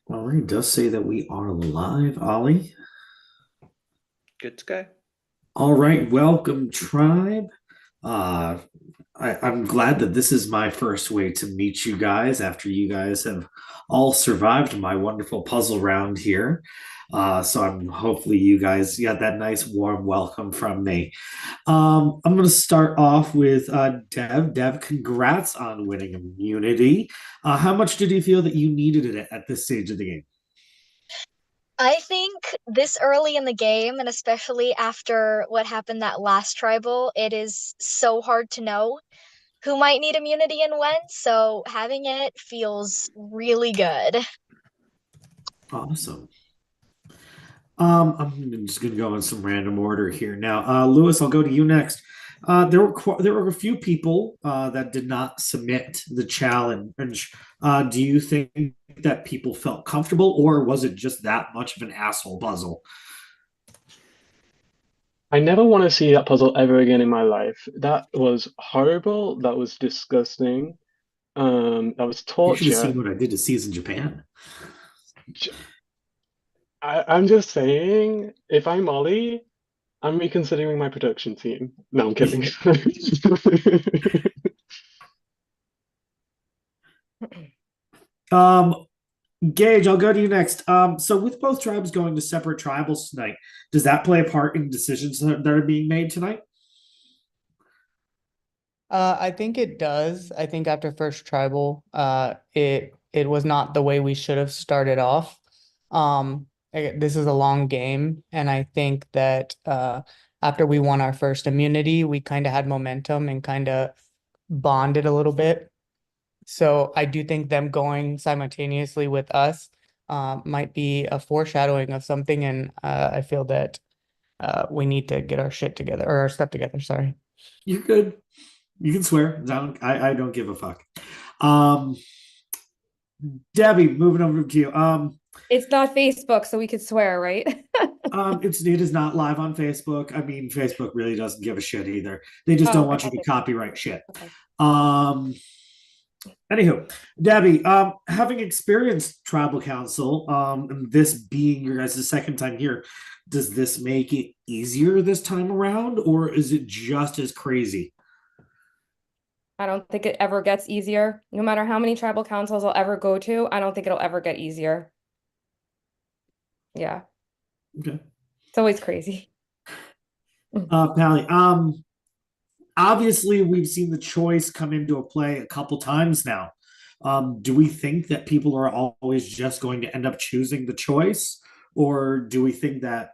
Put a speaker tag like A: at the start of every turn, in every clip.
A: All right, it does say that we are live, Ollie.
B: Good to go.
A: All right, welcome, tribe. Uh, I'm glad that this is my first way to meet you guys after you guys have all survived my wonderful puzzle round here. So I'm hopefully you guys got that nice warm welcome from me. I'm going to start off with Dev. Dev, congrats on winning immunity. How much did you feel that you needed it at this stage of the game?
C: I think this early in the game, and especially after what happened that last tribal, it is so hard to know who might need immunity and when. So having it feels really good.
A: Awesome. I'm just gonna go in some random order here now. Lewis, I'll go to you next. There were a few people that did not submit the challenge. Do you think that people felt comfortable, or was it just that much of an asshole puzzle?
D: I never want to see that puzzle ever again in my life. That was horrible. That was disgusting. That was
A: You should have seen
D: torture.
A: what I did to Seas in Japan.
D: I'm just saying, if I'm Ollie, I'm reconsidering my production team. No, I'm kidding.
A: um, Gage, I'll go to you next. So with both tribes going to separate tribals tonight, does that play a part in decisions that are being made tonight?
E: I think it does. I think after first tribal, it was not the way we should have started off. This is a long game, and I think that after we won our first immunity, we kind of had momentum and kind of bonded a little bit. So I do think them going simultaneously with us might be a foreshadowing of something, and I feel that we need to get our shit together or our stuff together. Sorry.
A: You're good. You can swear. I don't give a fuck. Um, Debbie, moving over to you.
F: It's not Facebook, so we could swear, right?
A: It is not live on Facebook. I mean, Facebook really doesn't give a shit either. They just
F: Oh,
A: don't
F: okay.
A: want you to copyright shit.
F: Okay.
A: Um, Anywho, Debbie, having experienced tribal council, and this being your guys' second time here, does this make it easier this time around, or is it just as crazy?
F: I don't think it ever gets easier. No matter how many tribal councils I'll ever go to, I don't think it'll ever get easier. Yeah,
A: Okay.
F: it's always crazy.
A: Pally, obviously we've seen the choice come into a play a couple times now. Do we think that people are always just going to end up choosing the choice, or do we think that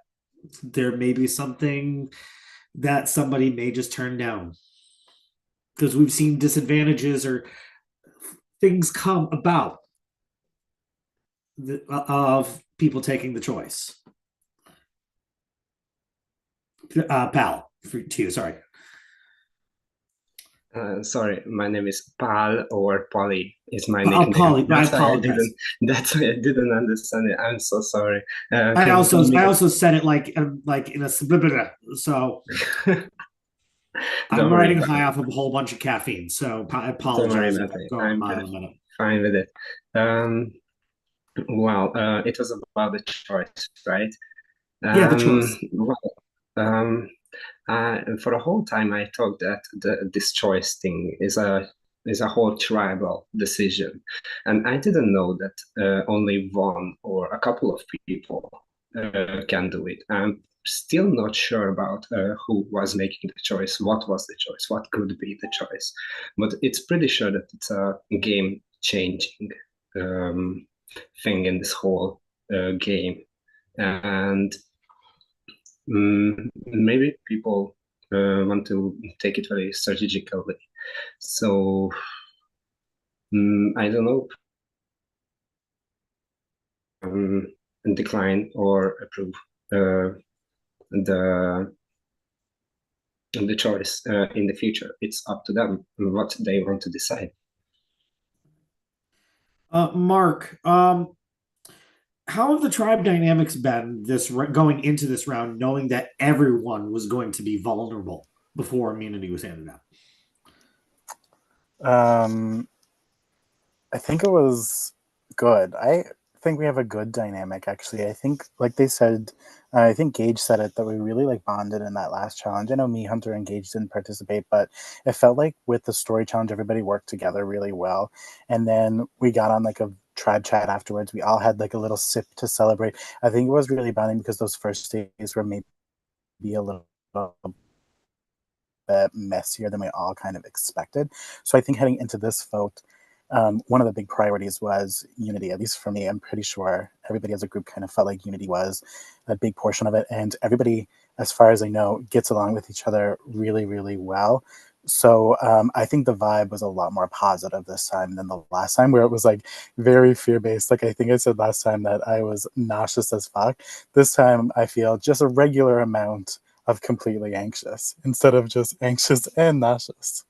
A: there may be something that somebody may just turn down? Because we've seen disadvantages or things come about of people taking the choice. Pal, to you, sorry.
G: Sorry, my name is Pal or Polly is my
A: Oh,
G: nickname.
A: Polly, I apologize.
G: That's why I didn't understand it. I'm so sorry.
A: I also said it like in a so
G: Don't
A: I'm
G: worry
A: riding
G: about
A: high
G: it.
A: off of a whole bunch of caffeine, so I
G: Don't worry
A: apologize if
G: about
A: I'm
G: it.
A: going a
G: I'm
A: mile a minute.
G: fine with it. Um, it was about the choice, right?
A: Yeah, the choice.
G: Well, um, for a whole time, I thought that this choice thing is a whole tribal decision, and I didn't know that only one or a couple of people can do it. I'm still not sure about who was making the choice, what was the choice, what could be the choice, but it's pretty sure that it's a game-changing um, thing in this whole game, and maybe people want to take it very strategically. So I don't know, um, decline or approve the the choice in the future. It's up to them what they want to decide.
A: Mark, how have the tribe dynamics been this going into this round, knowing that everyone was going to be vulnerable before immunity was handed out?
H: I think it was good. I think we have a good dynamic actually. I think, like they said, I think Gage said it, that we really like bonded in that last challenge. I know me, Hunter, and Gage didn't participate, but it felt like with the story challenge, everybody worked together really well. And then we got on like a tribe chat afterwards. We all had like a little sip to celebrate. I think it was really bonding because those first days were maybe a little bit messier than we all kind of expected. So I think heading into this vote, one of the big priorities was unity, at least for me. I'm pretty sure everybody as a group kind of felt like unity was a big portion of it. And everybody, as far as I know, gets along with each other really, really well. So I think the vibe was a lot more positive this time than the last time, where it was like very fear based. Like I think I said last time that I was nauseous as fuck. This time I feel just a regular amount of completely anxious instead of just anxious and nauseous,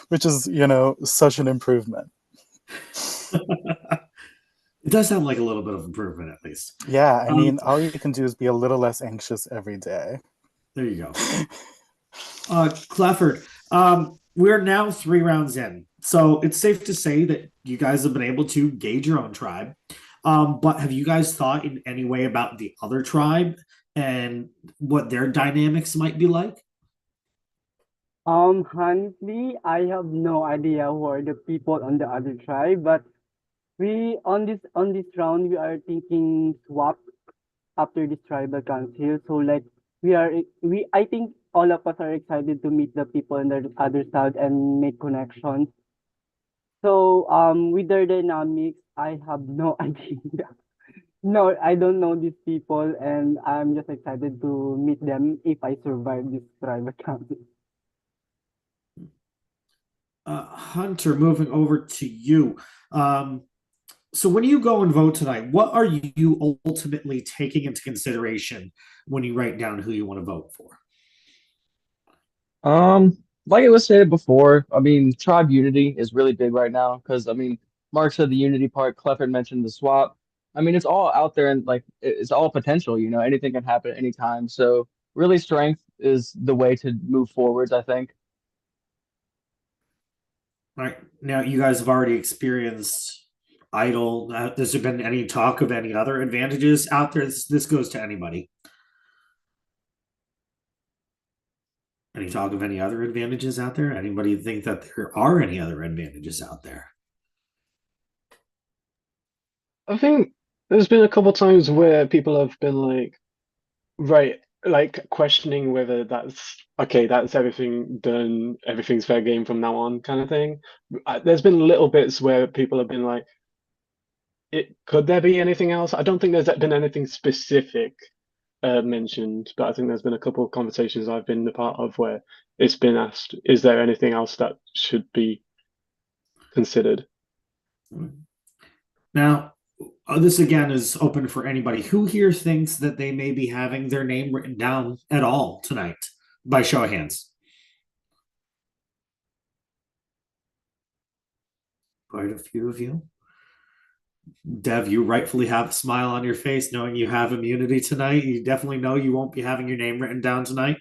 H: which is, such an improvement.
A: It does sound like a little bit of improvement, at least.
H: Yeah, I mean, all you can do is be a little less anxious every day.
A: There you go. Clifford, we're now 3 rounds in, so it's safe to say that you guys have been able to gauge your own tribe. But have you guys thought in any way about the other tribe and what their dynamics might be like?
I: Honestly, I have no idea who are the people on the other tribe, but we on this round we are thinking swap after this tribal council. So like we I think all of us are excited to meet the people on the other side and make connections. So with their dynamics, I have no idea. No, I don't know these people, and I'm just excited to meet them if I survive this tribal council.
A: Hunter, moving over to you. So when you go and vote tonight, what are you ultimately taking into consideration when you write down who you want to vote for?
J: Like it was stated before, I mean, tribe unity is really big right now because I mean, Mark said the unity part, Clifford mentioned the swap. I mean, it's all out there and like it's all potential, anything can happen at any time. So really strength is the way to move forwards, I think.
A: All right. Now you guys have already experienced idle. Has there been any talk of any other advantages out there? This goes to anybody. Any talk of any other advantages out there? Anybody think that there are any other advantages out there?
D: I think there's been a couple times where people have been like, right, like questioning whether that's okay, that's everything done, everything's fair game from now on, kind of thing. There's been little bits where people have been like, could there be anything else? I don't think there's been anything specific mentioned, but I think there's been a couple of conversations I've been a part of where it's been asked, is there anything else that should be considered?
A: Now, this again is open for anybody. Who here thinks that they may be having their name written down at all tonight? By show of hands. Quite a few of you. Dev, you rightfully have a smile on your face knowing you have immunity tonight. You definitely know you won't be having your name written down tonight.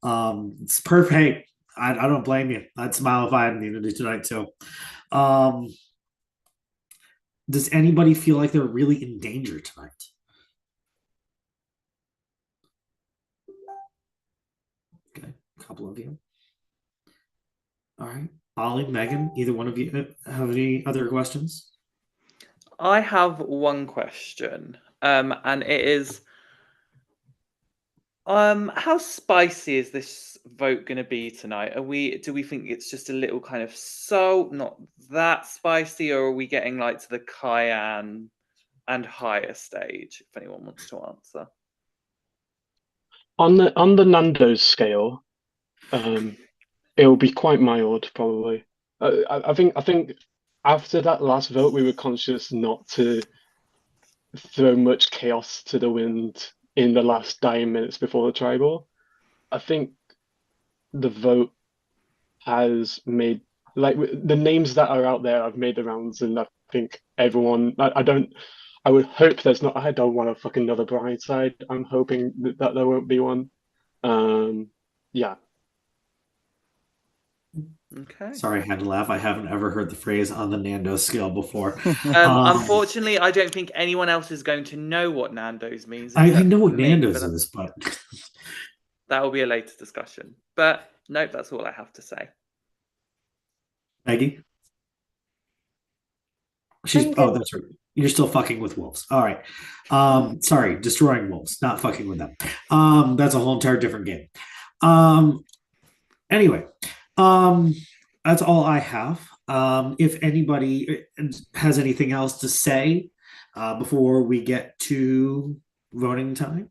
A: It's perfect. Hey, I don't blame you. I'd smile if I had immunity tonight too. Um, does anybody feel like they're really in danger tonight? Okay, a couple of you. All right. Ollie, Megan, either one of you have any other questions?
B: I have one question, and it is, how spicy is this vote going to be tonight? Do we think it's just a little kind of salt, not that spicy, or are we getting like to the cayenne and higher stage? If anyone wants to answer.
D: On the Nando's scale, it will be quite mild, probably. I think after that last vote, we were conscious not to throw much chaos to the wind in the last dying minutes before the tribal. I think the vote has made like the names that are out there have made the rounds, and I think everyone. I don't. I would hope there's not. I don't want to fuck another brightside. I'm hoping that there won't be one. Yeah.
B: Okay.
A: Sorry, I had to laugh. I haven't ever heard the phrase on the Nando's scale before. Um,
B: Unfortunately, I don't think anyone else is going to know what Nando's means.
A: I
B: except
A: know what
B: for me,
A: Nando's
B: but
A: is, but
B: that will be a later discussion. But nope, that's all I have to say.
A: Maggie,
F: I'm good.
A: that's right. You're still fucking with wolves. All right. Sorry, destroying wolves, not fucking with them. That's a whole entire different game. Um, anyway, um, that's all I have. If anybody has anything else to say before we get to voting time.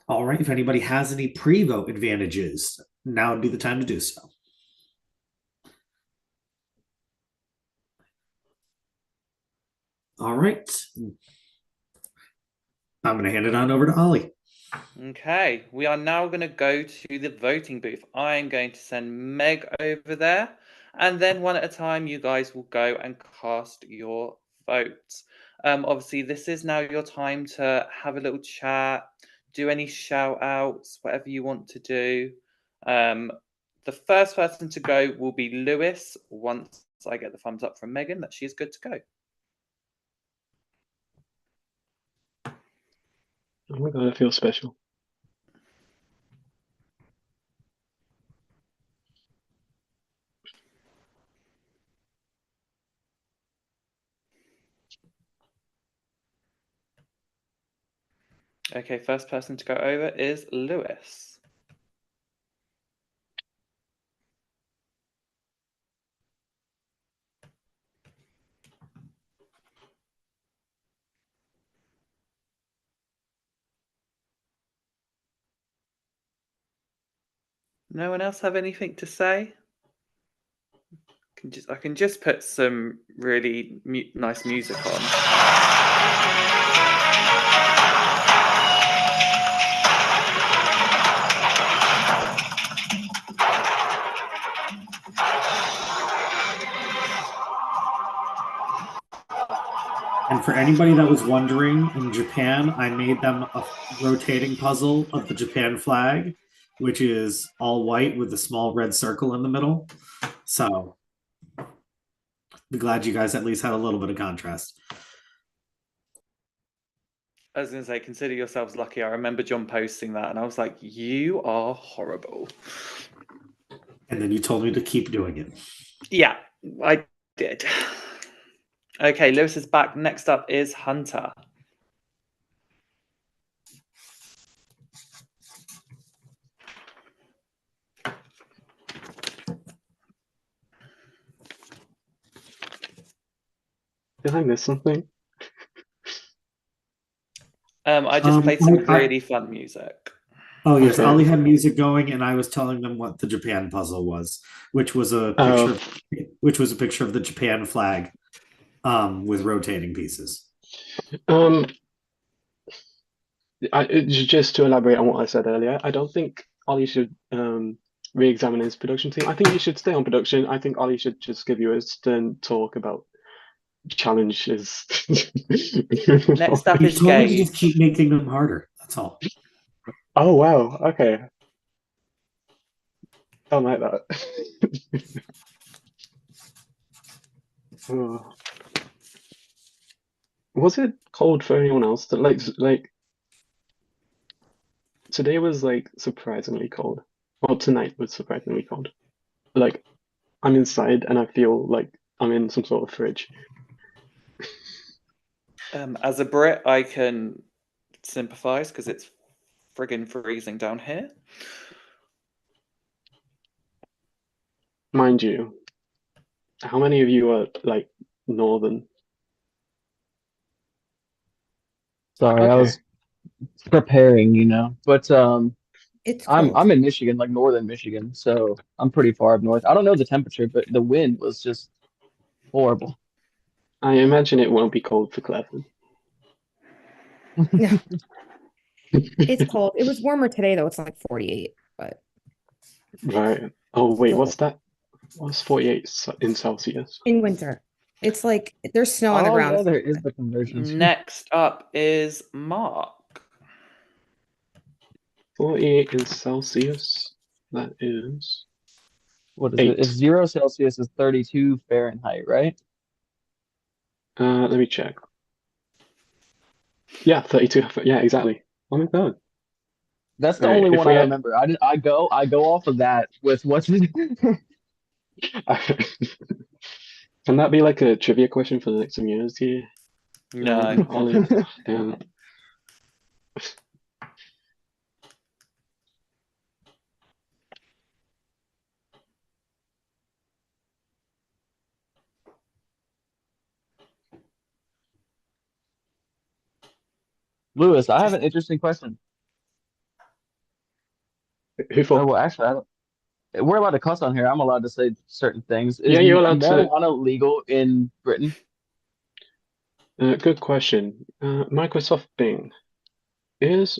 A: All right. If anybody has any pre-vote advantages, now would be the time to do so. All right. I'm going to hand it on over to Ollie.
B: Okay, we are now going to go to the voting booth. I'm going to send Meg over there, and then one at a time, you guys will go and cast your votes. Obviously, this is now your time to have a little chat, do any shout outs, whatever you want to do. The first person to go will be Lewis once I get the thumbs up from Megan that she is good to go.
D: Oh my god, I feel special.
B: Okay, first person to go over is Lewis. No one else have anything to say? I can just put some really nice music on.
A: And for anybody that was wondering, in Japan, I made them a rotating puzzle of the Japan flag, which is all white with a small red circle in the middle. So, be glad you guys at least had a little bit of contrast.
B: I was going to say, consider yourselves lucky. I remember John posting that, and I was like, you are horrible.
A: And then you told me to keep doing it.
B: Yeah, I did. Okay, Lewis is back. Next up is Hunter.
D: Did I miss something?
B: I just played some really fun music.
A: Oh yes,
D: Okay.
A: Ali had music going, and I was telling them what the Japan puzzle was, which was a picture of the Japan flag, with rotating pieces.
D: Just to elaborate on what I said earlier, I don't think Ollie should re-examine his production team. I think you should stay on production. I think Ollie should just give you a stern talk about challenges.
B: Next up
A: You
B: is
A: told me to just
B: Gage.
A: keep making them harder. That's all.
D: Oh wow, okay. Don't like that. Oh. Was it cold for anyone else? That like today was like surprisingly cold. Well, tonight was surprisingly cold. Like I'm inside and I feel like I'm in some sort of fridge.
B: As a Brit, I can sympathise because it's friggin' freezing down here.
D: Mind you, how many of you are like northern?
J: Sorry, I
D: Okay.
J: was preparing, but
F: It's
J: I'm
F: cold.
J: I'm in Michigan, like northern Michigan, so I'm pretty far up north. I don't know the temperature, but the wind was just horrible.
D: I imagine it won't be cold for Cleveland.
F: Yeah, it's cold. It was warmer today though. It's like 48, but
D: Right. Oh wait,
F: still
D: what's
F: cold.
D: that? What's 48 in Celsius?
F: In winter. It's like there's snow on the
J: Oh
F: ground.
J: yeah, there is the conversion.
B: Next up is Mark.
D: 48 in Celsius. That is
J: What is it? If
D: 8.
J: 0 Celsius is 32 Fahrenheit, right?
D: Let me check. Yeah, 32. Yeah, exactly. Oh my god.
J: That's the
D: All right,
J: only
D: if
J: one
D: we
J: I
D: had,
J: remember. I go off of that with what's
D: can that be like a trivia question for the next some years here?
B: No.
D: Ollie, damn.
J: Lewis, I have an interesting question.
D: Who
J: Oh,
D: for?
J: well, actually, we're allowed to cuss on here. I'm allowed to say certain things.
D: Yeah,
J: Is
D: you're allowed to.
J: marijuana legal in Britain?
D: Good question. Microsoft Bing is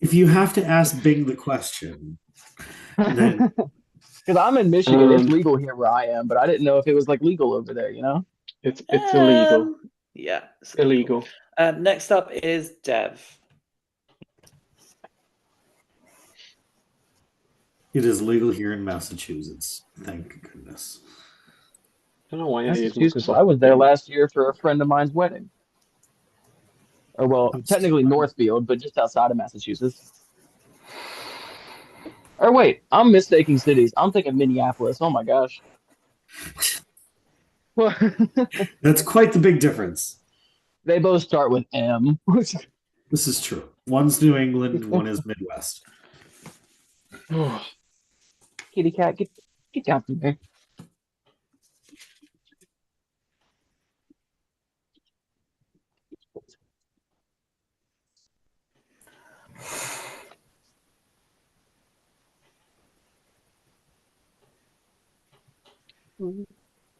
A: If you have to ask Bing the question, then
J: Because I'm in Michigan, it's
D: um,
J: legal here where I am, but I didn't know if it was like legal over there, you know?
D: it's illegal.
B: Yeah, it's
D: Illegal.
B: Next up is Dev.
A: it is legal here in Massachusetts. Thank goodness.
D: I don't know why I use
J: Massachusetts.
D: Microsoft
J: I was there
D: Bing.
J: last year for a friend of mine's wedding. Or well, technically Northfield, but just outside of Massachusetts. Or wait, I'm mistaking cities. I'm thinking Minneapolis. Oh my gosh. Well,
A: That's quite the big difference.
J: they both start with M.
A: This is true. One's New England, one is Midwest.
J: Kitty cat, get down from there.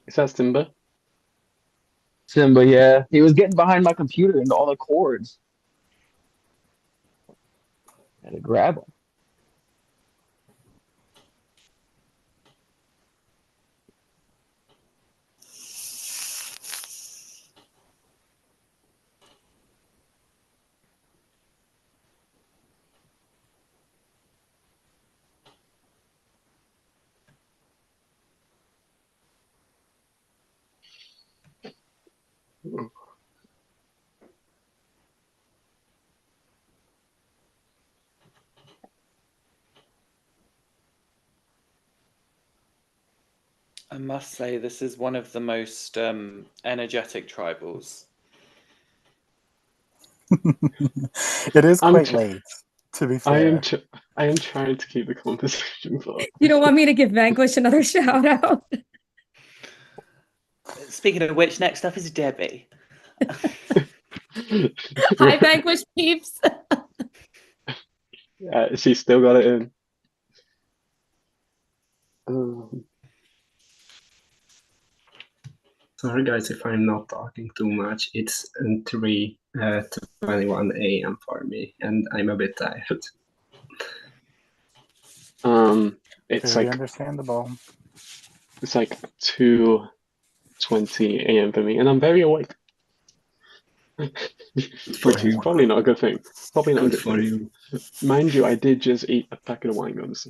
D: Is that Simba?
J: Simba, yeah. He was getting behind my computer and all the cords. Had to grab him.
B: I must say, this is one of the most energetic tribals.
H: It is
D: I'm
H: quite
D: t-
H: late, to be
D: I am
H: fair.
D: I am trying to keep the conversation flowing.
F: You don't want me to give Vanquish another shout out?
B: Speaking of which, next up is Debbie.
F: Hi, Vanquish peeps.
D: Yeah, she still got it in.
G: Sorry guys if I'm not talking too much. It's 3:21 a.m. for me, and I'm a bit tired.
D: It's
H: Very
D: like
H: understandable.
D: it's like 2:20 a.m. for me, and I'm very awake. Which is probably not a good thing. Probably not a
G: Good
D: good
G: for
D: thing.
G: you.
D: Mind you, I did just eat a packet of wine guns.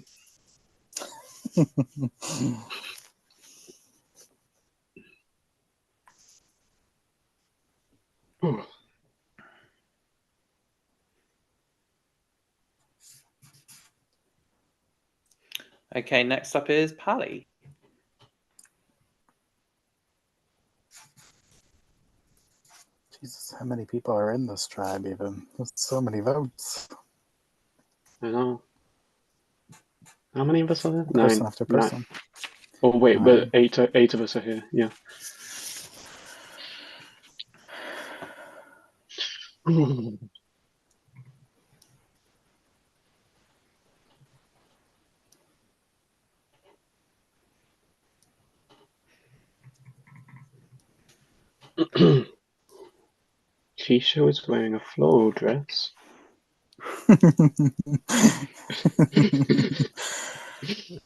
B: Okay, next up is Pally.
H: Jesus, how many people are in this tribe even? There's so many votes.
D: I know. How many of us are there?
H: Person
D: 9.
H: after
D: 9.
H: person.
D: Oh wait,
H: 9.
D: but eight of us are here. Yeah. Keisha is wearing a floral dress.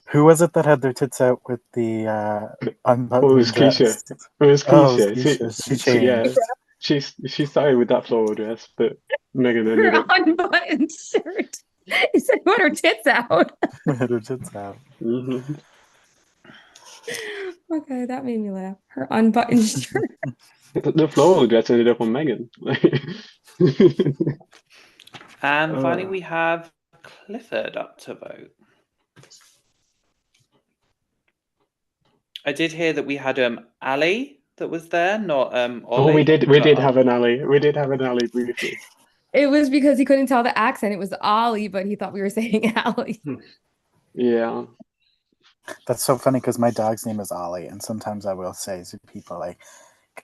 H: Who was it that had their tits out with the
D: Oh, it was
H: unbuttoned
D: Keisha.
H: dress?
D: It was
H: Oh, it was
D: Keisha.
H: Keisha. She
D: Yeah,
H: changed.
D: she started with that floral dress, but Megan ended
F: Her
D: up.
F: unbuttoned shirt. You said you want her tits out.
H: Had her tits out.
D: Mhm.
F: Okay, that made me laugh. Her unbuttoned shirt.
D: The floral dress ended up on Megan.
B: And finally,
D: Uh,
B: we have Clifford up to vote. I did hear that we had Ali that was there, not
D: oh,
B: Ollie.
D: we did
B: but,
D: have an alley. We did have an alley briefly.
F: It was because he couldn't tell the accent. It was Ollie, but he thought we were saying Allie.
D: Yeah.
H: That's so funny because my dog's name is Ollie, and sometimes I will say to people like,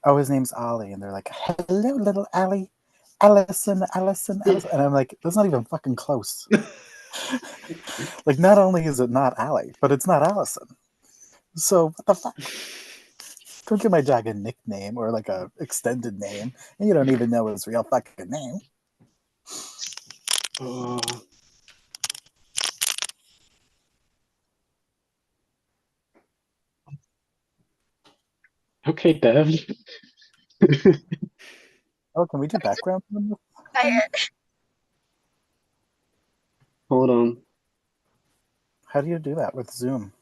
H: "Oh, his name's Ollie," and they're like, "Hello, little Allie, Allison, Allison, Allison," and I'm like, "That's not even fucking close." Like, not only is it not Allie, but it's not Allison. So what the fuck? Don't give my dog a nickname or like a extended name, and you don't even know his real fucking name.
D: Oh. Okay, Dev.
H: Oh, can we do background?
D: Hold on.
H: How do you do that with Zoom?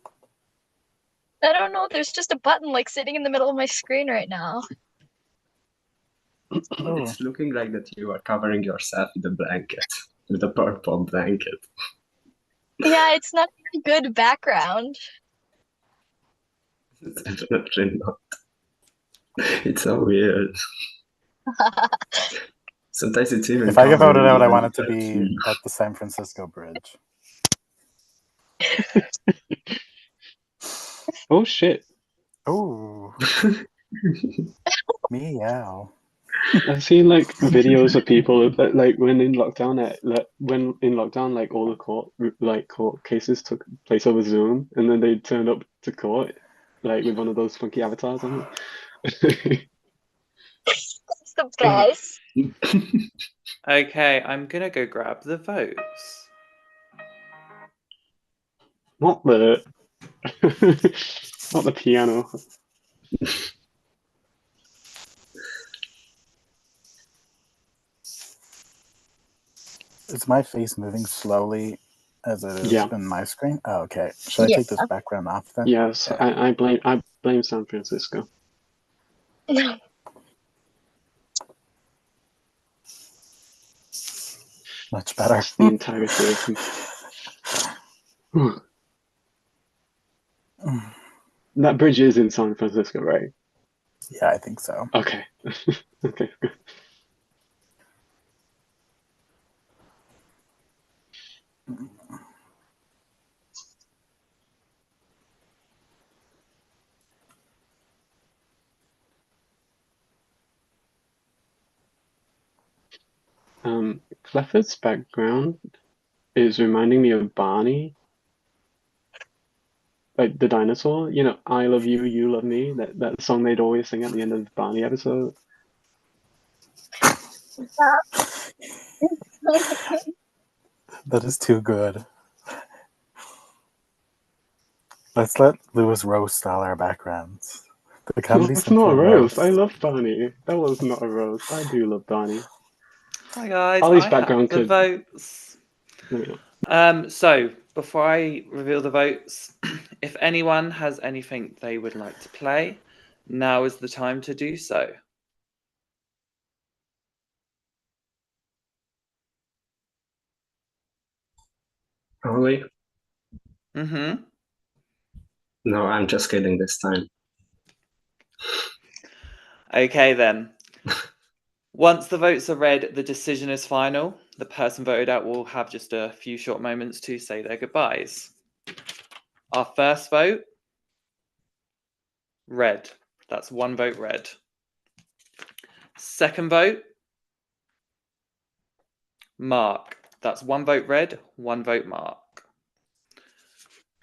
C: I don't know. There's just a button like sitting in the middle of my screen right now.
H: Oh,
G: It's looking like that you are covering yourself with a blanket, with a purple blanket.
C: Yeah, it's not a good background.
G: It's definitely not. It's so weird. Sometimes it's even
H: if I get voted
G: covering
H: out, I
G: even
H: want it to
G: that
H: be
G: you.
H: at the San Francisco Bridge.
D: Oh shit.
H: Oh, meow.
D: I've seen like videos of people that like when in lockdown like all the court cases took place over Zoom and then they turned up to court like with one of those funky avatars on it.
C: Surprise.
B: Okay, I'm gonna go grab the votes.
D: Not the not the piano.
H: Is my face moving slowly as it is
D: Yeah.
H: in my screen? Oh, okay. Should I take this background off then?
D: Yes,
H: Okay.
D: I blame San Francisco.
H: Much better.
D: It's the entirety of that bridge is in San Francisco, right?
H: Yeah, I think so.
D: Okay. Okay, good. Clifford's background is reminding me of Barney, like the dinosaur. You know, I love you, you love me. That song they'd always sing at the end of the Barney episode.
H: That is too good. Let's let Lewis roast all our backgrounds. The Comedy
D: It's not a
H: Central
D: roast. I
H: roast.
D: love Barney. That was not a roast. I do love Barney.
B: Hi guys,
D: Ollie's
B: I have
D: background
B: the
D: could.
B: votes.
D: Yeah.
B: So before I reveal the votes, if anyone has anything they would like to play, now is the time to do so.
G: Ollie?
B: Mm-hmm.
G: No, I'm just kidding this time.
B: Okay then. Once the votes are read, the decision is final. The person voted out will have just a few short moments to say their goodbyes. Our first vote, red. That's one vote red. Second vote, Mark. That's one vote red, one vote Mark.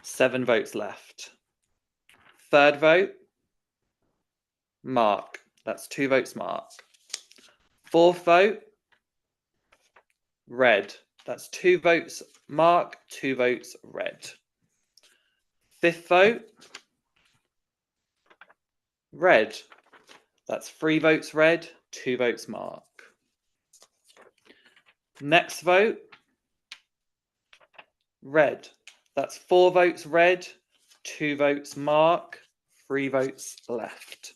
B: 7 votes left. Third vote, Mark. That's 2 votes Mark. Fourth vote, red. That's 2 votes Mark, 2 votes red. Fifth vote, red. That's 3 votes red, 2 votes Mark. Next vote, red. That's 4 votes red, 2 votes Mark, 3 votes left.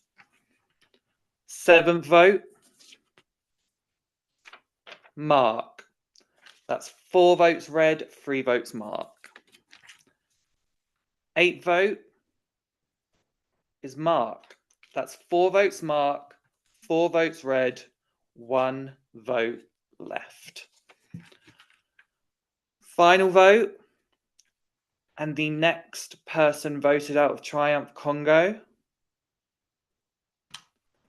B: 7th vote, Mark. That's 4 votes red, 3 votes Mark. 8th vote is Mark. That's 4 votes Mark, 4 votes red, 1 vote left. Final vote, and the next person voted out of Triumph Congo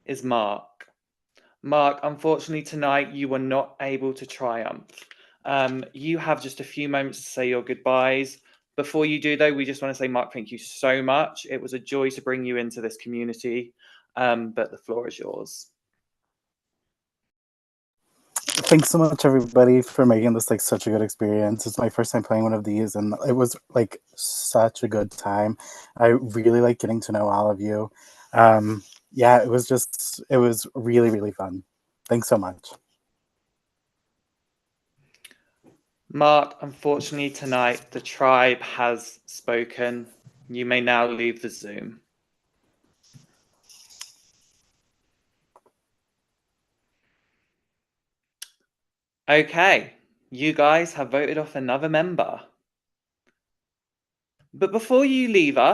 B: is Mark. Mark, unfortunately tonight you were not able to triumph. You have just a few moments to say your goodbyes. Before you do, though, we just want to say, Mark, thank you so much. It was a joy to bring you into this community, but the floor is yours.
H: Thanks so much, everybody, for making this like such a good experience. It's my first time playing one of these, and it was like such a good time. I really like getting to know all of you. Yeah, it was really, really fun. Thanks so much.
B: Mark, unfortunately tonight the tribe has spoken. You may now leave the Zoom. Okay, you guys have voted off another member. But before you leave us,